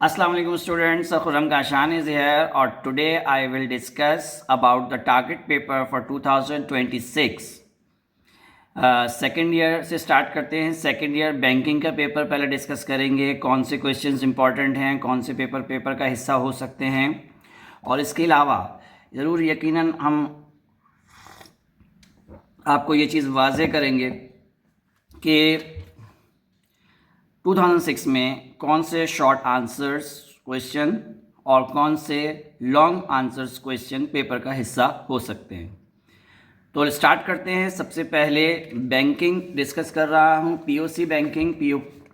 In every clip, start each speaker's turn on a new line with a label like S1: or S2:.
S1: Assalamu alaikum students, Khurram Kashan is here or today I will discuss about the target paper for 2026. Second year से start करते हैं। Second year banking का paper पहले discuss करेंगे, कौन से questions important हैं, कौन से पेपर का हिस्सा हो सकते हैं। और इसके अलावा ज़रूर यकीनन हम आपको ये चीज़ वाज़े करेंगे कि 2006 में कौन से शॉर्ट आंसर्स क्वेश्चन और कौन से लॉन्ग आंसर्स क्वेश्चन पेपर का हिस्सा हो सकते हैं। तो स्टार्ट करते हैं। सबसे पहले बैंकिंग डिस्कस कर रहा हूँ, पीओसी बैंकिंग,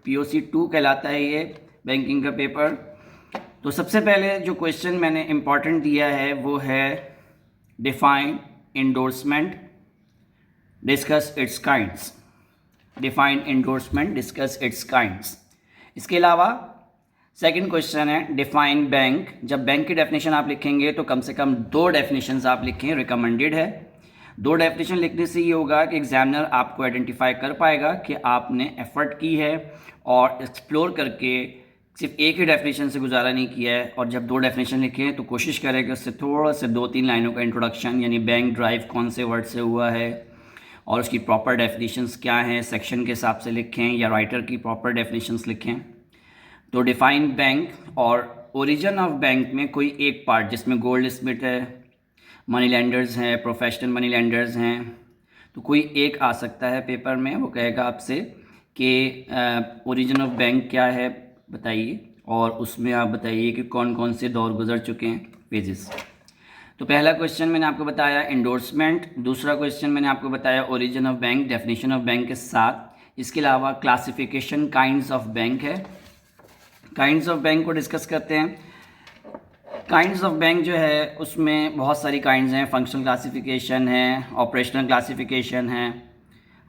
S1: पीओसी 2 कहलाता है ये बैंकिंग का पेपर। तो सबसे पहले जो क्वेश्चन मैंने इम्पॉर्टेंट दिया है वो है define endorsement, discuss it's kinds. Define endorsement, discuss it's kinds. इसके अलावा सेकंड क्वेश्चन है डिफाइन बैंक। जब बैंक की डेफिनेशन आप लिखेंगे तो कम से कम 2 डेफिनेशंस आप लिखें, रिकमेंडेड है। 2 डेफिनेशन लिखने से ये होगा कि एग्जामिनर आपको आइडेंटिफाई कर पाएगा कि आपने एफर्ट की है और एक्सप्लोर करके सिर्फ एक ही डेफिनेशन से गुजारा नहीं किया है। और जब 2 डेफिनेशन लिखें तो कोशिश करें कि उससे थोड़ा से 2-3 लाइनों का इंट्रोडक्शन, यानी बैंक ड्राइव कौन से वर्ड से हुआ है और उसकी प्रॉपर डेफिनेशंस क्या हैं, सेक्शन के हिसाब से लिखें या राइटर की प्रॉपर डेफिनेशंस लिखें। तो डिफाइन बैंक और ओरिजिन ऑफ बैंक में कोई एक पार्ट जिसमें गोल्ड स्मिथ है, मनी लैंडर्स हैं, प्रोफेशनल मनी लैंडर्स हैं, तो कोई एक आ सकता है पेपर में। वो कहेगा आपसे कि ओरिजिन ऑफ बैंक क्या है बताइए, और उसमें आप बताइए कि कौन कौन से दौर गुजर चुके हैं, पेजेस। तो पहला क्वेश्चन मैंने आपको बताया इंडोर्समेंट, दूसरा क्वेश्चन मैंने आपको बताया origin of bank, definition of bank के साथ। इसके अलावा क्लासिफिकेशन काइंड्स ऑफ बैंक है। काइंड्स ऑफ बैंक को डिस्कस करते हैं। काइंड्स ऑफ बैंक जो है उसमें बहुत सारी काइंड्स हैं। फंक्शनल क्लासिफिकेशन है, ऑपरेशनल क्लासिफिकेशन है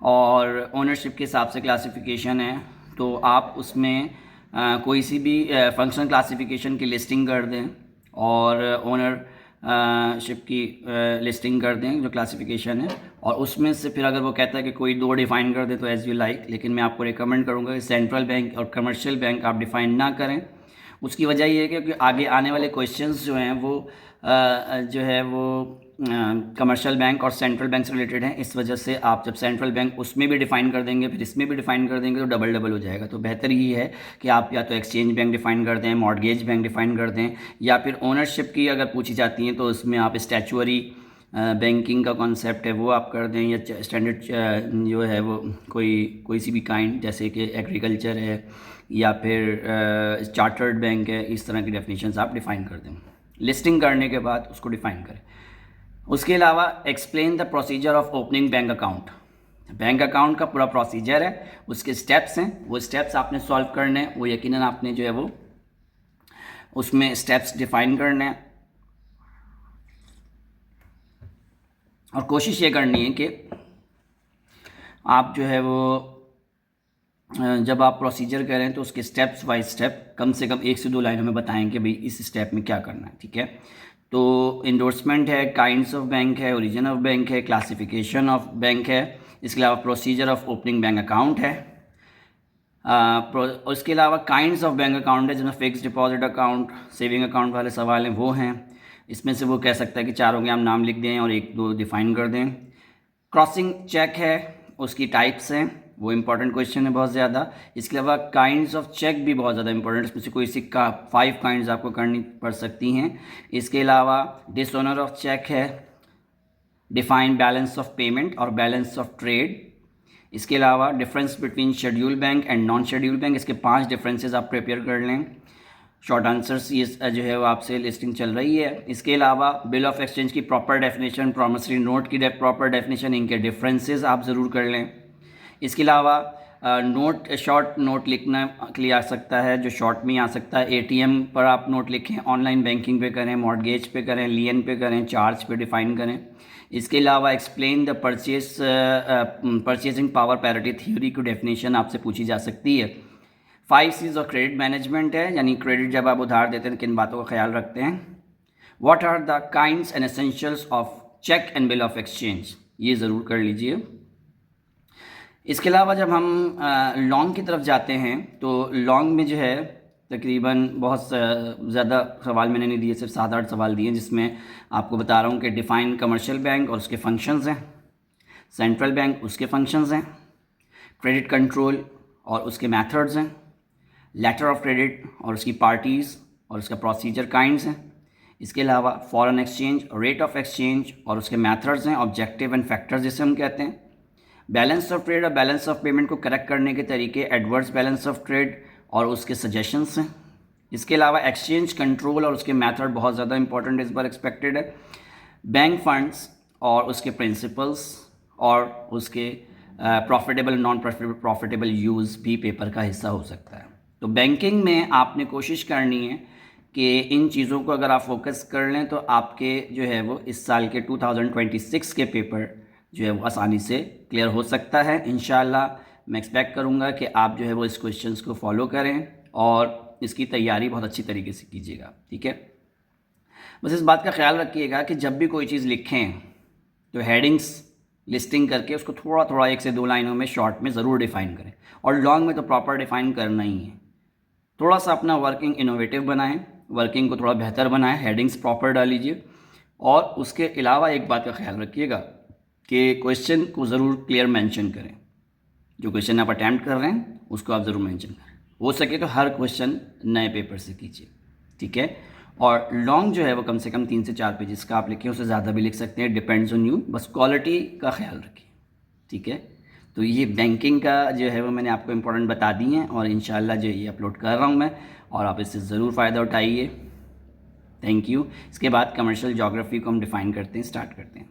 S1: और ओनरशिप के हिसाब से क्लासिफिकेशन है। तो आप उसमें कोई सी भी फंक्शनल क्लासिफिकेशन की लिस्टिंग कर दें और ओनर शिप की लिस्टिंग कर दें जो क्लासिफिकेशन है, और उसमें से फिर अगर वो कहता है कि कोई 2 डिफ़ाइन कर दे तो एज़ यू लाइक। लेकिन मैं आपको रिकमेंड करूँगा कि सेंट्रल बैंक और कमर्शियल बैंक आप डिफ़ाइन ना करें। उसकी वजह ये है कि आगे आने वाले क्वेश्चंस जो हैं वो जो है वो कमर्शियल बैंक और सेंट्रल बैंक से रिलेटेड हैं। इस वजह से आप जब सेंट्रल बैंक उसमें भी डिफ़ाइन कर देंगे फिर इसमें भी डिफ़ाइन कर देंगे तो डबल हो जाएगा। तो बेहतर ये है कि आप या तो एक्सचेंज बैंक डिफ़ाइन कर दें, मॉर्गेज बैंक डिफ़ाइन कर दें, या फिर ओनरशिप की अगर पूछी जाती हैं तो उसमें आप स्टैचुअरी बैंकिंग का कॉन्सेप्ट है वो आप कर दें, या स्टैंडर्ड जो है वो कोई सी भी काइंड, जैसे कि एग्रीकल्चर है या फिर चार्टर्ड बैंक है, इस तरह की डेफिनेशंस आप डिफ़ाइन कर दें। लिस्टिंग करने के बाद उसको डिफ़ाइन करें। उसके अलावा explain the procedure of opening bank account. Bank account का पूरा प्रोसीजर है, उसके स्टेप्स हैं, वो स्टेप्स आपने सॉल्व करने हैं। वो यकीनन आपने जो है वो उसमें स्टेप्स डिफ़ाइन करने हैं और कोशिश ये करनी है कि आप जो है वो जब आप प्रोसीजर करें तो उसके स्टेप्स बाय स्टेप कम से कम 1 से 2 लाइनों में बताएं कि भाई इस स्टेप में क्या करना है, ठीक है। तो इंडोर्समेंट है, काइंड्स ऑफ बैंक है, ओरिजिन ऑफ बैंक है, क्लासिफिकेशन ऑफ बैंक है, इसके अलावा procedure of opening bank account है। उसके अलावा काइंड्स ऑफ बैंक अकाउंट है जिसमें fix deposit account, saving account वाले सवाल हैं वो हैं। इसमें से वो कह सकता है कि चारों के हम नाम लिख दें और 1-2 डिफ़ाइन कर दें। क्रॉसिंग चेक है, उसकी टाइप्स हैं, वो इंपॉर्टेंट क्वेश्चन है बहुत ज़्यादा। इसके अलावा काइंड्स ऑफ चेक भी बहुत ज़्यादा इंपॉर्टेंट, इसमें से कोई सिक्का 5 काइंड्स आपको करनी पड़ सकती हैं। इसके अलावा डिसऑनर ऑफ चेक है, डिफाइन बैलेंस ऑफ पेमेंट और बैलेंस ऑफ ट्रेड। इसके अलावा difference between schedule bank and non schedule bank, इसके 5 डिफरेंसेस आप प्रिपेयर कर लें। शॉर्ट आंसर्स ये जो है वो आपसे लिस्टिंग चल रही है। इसके अलावा बिल ऑफ एक्सचेंज की प्रॉपर डेफिनेशन, प्रॉमिसरी नोट की प्रॉपर डेफिनेशन, इनके डिफरेंसेस आप ज़रूर कर लें। इसके अलावा नोट, शॉर्ट नोट लिखना के लिए आ सकता है, जो शॉर्ट में आ सकता है। एटीएम पर आप नोट लिखें, ऑनलाइन बैंकिंग पे करें, मॉर्गेज पे करें, लियन पे करें, चार्ज पे डिफ़ाइन करें। इसके अलावा explain the purchasing power parity theory की डेफिनेशन आपसे पूछी जा सकती है। 5 C's ऑफ क्रेडिट मैनेजमेंट है, यानी क्रेडिट जब आप उधार देते हैं किन बातों का ख्याल रखते हैं। What are the kinds and essentials of cheque and bill of exchange, ये ज़रूर कर लीजिए। इसके अलावा जब हम लॉन्ग की तरफ जाते हैं तो लॉन्ग में जो है तकरीबन बहुत ज़्यादा सवाल मैंने नहीं दिए, सिर्फ 7-8 सवाल दिए, जिसमें आपको बता रहा हूँ कि डिफ़ाइन कमर्शियल बैंक और उसके फंक्शंस हैं, सेंट्रल बैंक उसके फंक्शंस हैं, क्रेडिट कंट्रोल और उसके मेथड्स हैं, लेटर ऑफ क्रेडिट और उसकी पार्टीज़ और उसका प्रोसीजर काइंड्स हैं। इसके अलावा foreign exchange, rate of exchange और उसके मेथड्स हैं, ऑब्जेक्टिव एंड फैक्टर्स जिसे हम कहते हैं, बैलेंस ऑफ ट्रेड और बैलेंस ऑफ पेमेंट को करेक्ट करने के तरीके, एडवर्स बैलेंस ऑफ ट्रेड और उसके सजेशंस हैं। इसके अलावा एक्सचेंज कंट्रोल और उसके मेथड बहुत ज़्यादा इंपॉर्टेंट इस बार एक्सपेक्टेड है। बैंक फंड्स और उसके प्रिंसिपल्स और उसके प्रॉफिटेबल नॉन प्रॉफिटेबल यूज़ भी पेपर का हिस्सा हो सकता है। तो बैंकिंग में आपने कोशिश करनी है कि इन चीज़ों को अगर आप फोकस कर लें तो आपके जो है वो इस साल के 2026 के पेपर जो है वो आसानी से क्लियर हो सकता है। इंशाल्लाह मैं एक्सपेक्ट करूँगा कि आप जो है वो इस क्वेश्चंस को फॉलो करें और इसकी तैयारी बहुत अच्छी तरीके से कीजिएगा, ठीक है। बस इस बात का ख्याल रखिएगा कि जब भी कोई चीज़ लिखें तो हेडिंग्स लिस्टिंग करके उसको थोड़ा थोड़ा 1 से 2 लाइनों में शॉर्ट में ज़रूर डिफ़ाइन करें, और लॉन्ग में तो प्रॉपर डिफ़ाइन करना ही है। थोड़ा सा अपना वर्किंग इनोवेटिव बनाएं, वर्किंग को थोड़ा बेहतर बनाएं, हेडिंग्स प्रॉपर डालीजिए, और उसके अलावा एक बात का ख्याल रखिएगा कि क्वेश्चन को ज़रूर क्लियर मेंशन करें। जो क्वेश्चन आप अटैम्प्ट कर रहे हैं उसको आप ज़रूर मेंशन करें, हो सके तो हर क्वेश्चन नए पेपर से कीजिए, ठीक है। और लॉन्ग जो है वो कम से कम 3 से 4 पेजेस का आप लिखें, उससे ज़्यादा भी लिख सकते हैं, डिपेंड्स ऑन यू, बस क्वालिटी का ख्याल रखिए, ठीक है। तो ये बैंकिंग का जो है वो मैंने आपको इम्पोर्टेंट बता दी हैं, और इंशाल्लाह जो ये अपलोड कर रहा हूँ मैं, और आप इससे ज़रूर फ़ायदा उठाइए। Thank you. इसके बाद कमर्शियल ज्योग्राफी को हम डिफ़ाइन करते हैं, स्टार्ट करते हैं।